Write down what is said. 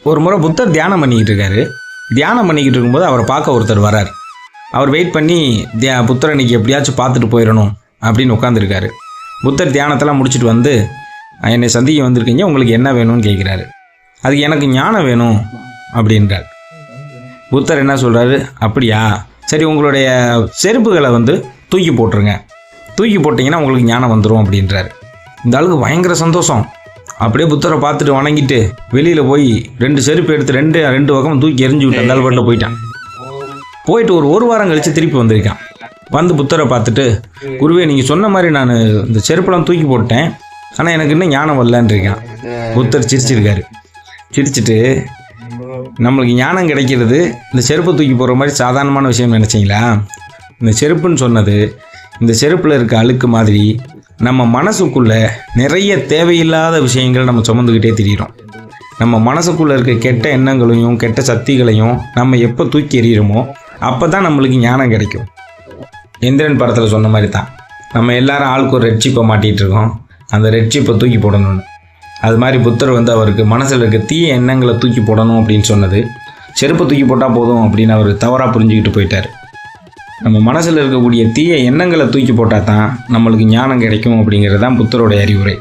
ஒரு முறை புத்தர் தியானம் பண்ணிக்கிட்டு இருக்காரு. தியானம் பண்ணிக்கிட்டு இருக்கும்போது அவரை பார்க்க ஒருத்தர் வரார். அவர் வெயிட் பண்ணி புத்தரை இன்னைக்கு எப்படியாச்சும் பார்த்துட்டு போயிடணும் அப்படின்னு உட்காந்துருக்காரு. புத்தர் தியானத்தெல்லாம் முடிச்சுட்டு வந்து, என்னை சந்திக்க வந்திருக்கீங்க, உங்களுக்கு என்ன வேணும்னு கேட்குறாரு. அதுக்கு எனக்கு ஞானம் வேணும் அப்படின்றார். புத்தர் என்ன சொல்கிறாரு, அப்படியா, சரி உங்களுடைய செருப்புகளை தூக்கி போட்டுருங்க, தூக்கி போட்டிங்கன்னா உங்களுக்கு ஞானம் வந்துடும் அப்படின்றாரு. இந்த ஆளுக்கு பயங்கர சந்தோஷம். அப்படியே புத்தரை பார்த்துட்டு வணங்கிட்டு வெளியில் போய் 2 செருப்பு எடுத்து ரெண்டு பக்கம் தூக்கி எரிஞ்சு விட்டு அந்த ஆள் பாட்டில் போயிட்டான். போயிட்டு ஒரு வாரம் கழித்து திருப்பி வந்திருக்கான். வந்து புத்தரை பார்த்துட்டு, குருவே நீங்கள் சொன்ன மாதிரி நான் இந்த செருப்பெல்லாம் தூக்கி போட்டேன், ஆனால் எனக்கு இன்னும் ஞானம் வரலன்னு இருக்கான். புத்தர் சிரிச்சிருக்காரு. சிரிச்சிட்டு, நம்மளுக்கு ஞானம் கிடைக்கிறது இந்த செருப்பை தூக்கி போடுற மாதிரி சாதாரணமான விஷயம் நினச்சிங்களா? இந்த செருப்புன்னு சொன்னது இந்த செருப்பில் இருக்க அழுக்கு மாதிரி நம்ம மனசுக்குள்ளே நிறைய தேவையில்லாத விஷயங்கள் நம்ம சுமந்துக்கிட்டே திரிகிறோம். நம்ம மனசுக்குள்ளே இருக்க கெட்ட எண்ணங்களையும் கெட்ட சக்திகளையும் நம்ம எப்போ தூக்கி எறிகிறோமோ அப்போ தான் நம்மளுக்கு ஞானம் கிடைக்கும். எந்திரன் படத்தில் சொன்ன மாதிரி தான் நம்ம எல்லாரும் ஆளுக்கு ஒரு ரெட் சிப்பை மாட்டிகிட்டு இருக்கோம். அந்த ரெட் சிப்பை தூக்கி போடணும்னு. அது மாதிரி புத்தர் அவருக்கு மனசில் இருக்க தீய எண்ணங்களை தூக்கி போடணும் அப்படின்னு சொன்னது செருப்பை தூக்கி போட்டால் போதும் அப்படின்னு அவர் தவறாக புரிஞ்சுக்கிட்டு போயிட்டார். நம்ம மனசில் இருக்கக்கூடிய தீய எண்ணங்களை தூக்கி போட்டால் தான் நம்மளுக்கு ஞானம் கிடைக்கும் அப்படிங்கிறது தான் புத்தருடைய அறிவுரை.